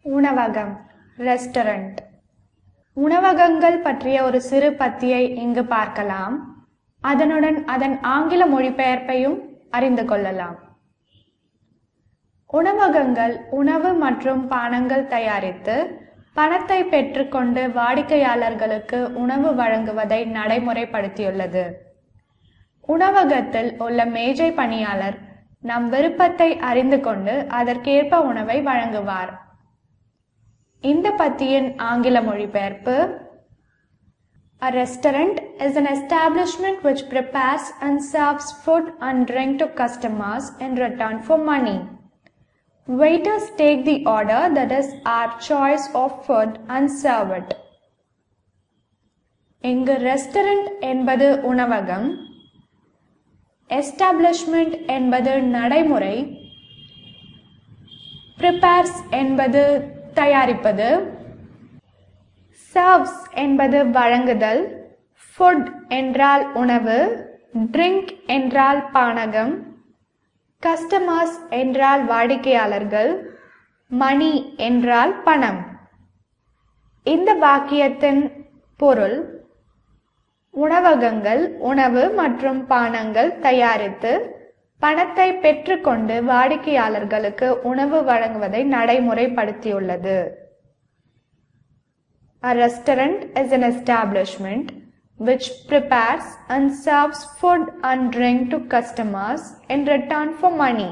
உணவகம் ரெஸ்டாரண்ட். உணவகங்கள் பற்றிய ஒரு சிறு பத்தியை இங்கு பார்க்கலாம். அதனுடன் அதன் ஆங்கில மொழிபெயர்ப்பையும் அறிந்து கொள்ளலாம். உணவகங்கள் உணவு மற்றும் பானங்கள் தயாரித்து பணத்தை பெற்றுக்கொண்டு வாடிக்கையாளர்களுக்கு உணவு வழங்குவதை நடைமுறைப்படுத்தியுள்ளது. உணவகத்தில் உள்ள மேஜை பணியாளர் நம் விருப்பத்தை அறிந்து கொண்டு அதற்கேற்ப உணவை வழங்குவார். இந்த பத்தியின் ஆங்கில மொழிபெயர்ப்பு: A restaurant is an establishment which prepares and serves food and drink to customers in return for money. Waiters take the order, that is our choice of food, and serve it. இங்கு restaurant என்பது உணவகம், establishment என்பது நடைமுறை, prepares என்பது தயாரிப்பது, serves என்பது வழங்குதல், food என்றால் உணவு, drink என்றால் பானகம், customers என்றால் வாடிக்கையாளர்கள், money என்றால் பணம். இந்த வாக்கியத்தின் பொருள்: உணவகங்கள் உணவு மற்றும் பானங்கள் தயாரித்து பணத்தை பெற்றுக்கொண்டு வாடிக்கையாளர்களுக்கு உணவு வழங்குவதை நடைமுறைப்படுத்தியுள்ளது. A restaurant is an establishment which prepares and serves food and drink to customers in return for money.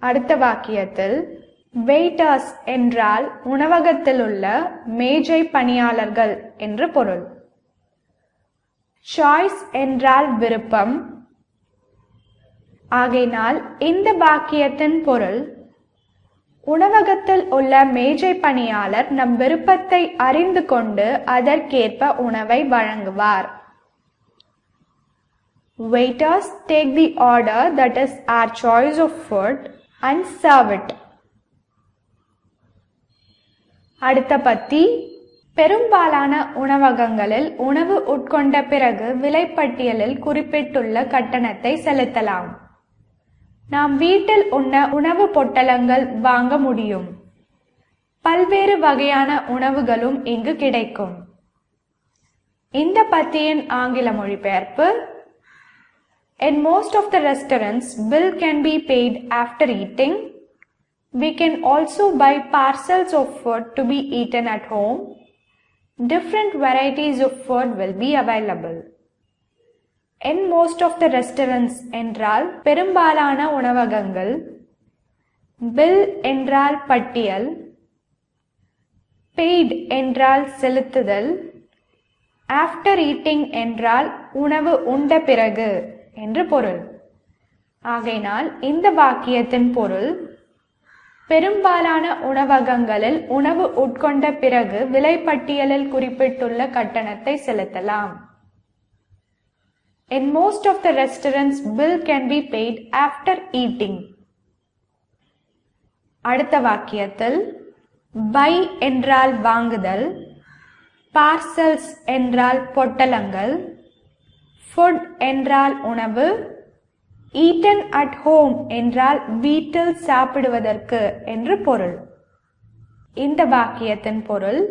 அடுத்த வாக்கியத்தில் waiters என்றால் உணவகத்தில் உள்ள மேஜை பணியாளர்கள் என்று பொருள். choice என்றால் விருப்பம். ஆகையினால் இந்த வாக்கியத்தின் பொருள்: உணவகத்தில் உள்ள மேஜை பணியாளர் நம் விருப்பத்தை அறிந்து கொண்டு அதற்கேற்ப உணவை வழங்குவார். Waiters take the order, that is our choice of food, and serve it. அடுத்த பத்தி: பெரும்பாலான உணவகங்களில் உணவு உட்கொண்ட பிறகு விலைப்பட்டியலில் குறிப்பிட்டுள்ள கட்டணத்தை செலுத்தலாம். நாம் வீட்டில் உண்ண உணவு பொட்டலங்கள் வாங்க முடியும். பல்வேறு வகையான உணவுகளும் இங்கு கிடைக்கும். இந்த பத்தியின் ஆங்கில மொழிபெயர்ப்பு: In most of the restaurants, bill can be paid after eating. We can also buy parcels of food to be eaten at home. Different varieties of food will be available. In most of the restaurants என்றால் பெரும்பாலான உணவகங்கள், bill என்றால் பட்டியல், paid என்றால் செலுத்துதல், after eating என்றால் உணவு உண்ட பிறகு என்று பொருள். ஆகையினால் இந்த வாக்கியத்தின் பொருள்: பெரும்பாலான உணவகங்களில் உணவு உட்கொண்ட பிறகு விலைப்பட்டியலில் குறிப்பிட்டுள்ள கட்டணத்தை செலுத்தலாம். In most of the restaurants, bill can be paid after eating. அடுத்த வாக்கியத்தில் buy என்றால் வாங்குதல், parcels என்றால் பொட்டலங்கள், food என்றால் உணவு, eaten at home என்றால் வீட்டில் சாப்பிடுவதற்கு என்று பொருள். இந்த வாக்கியத்தின் பொருள்: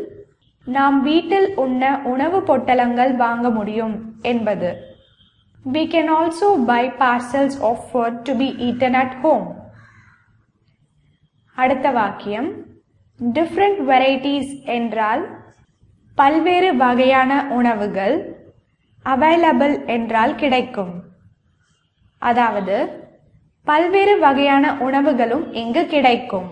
நாம் வீட்டில் உண்ண உணவு பொட்டலங்கள் வாங்க முடியும் என்பது. We can also buy parcels of food to be eaten at home. அடுத்த வாக்கியம் different varieties என்றால் பல்வேறு வகையான உணவுகள், available என்றால் கிடைக்கும். அதாவது பல்வேறு வகையான உணவுகளும் இங்கு கிடைக்கும்.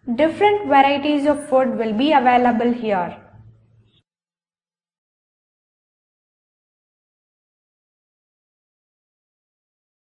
Different varieties of food will be available here.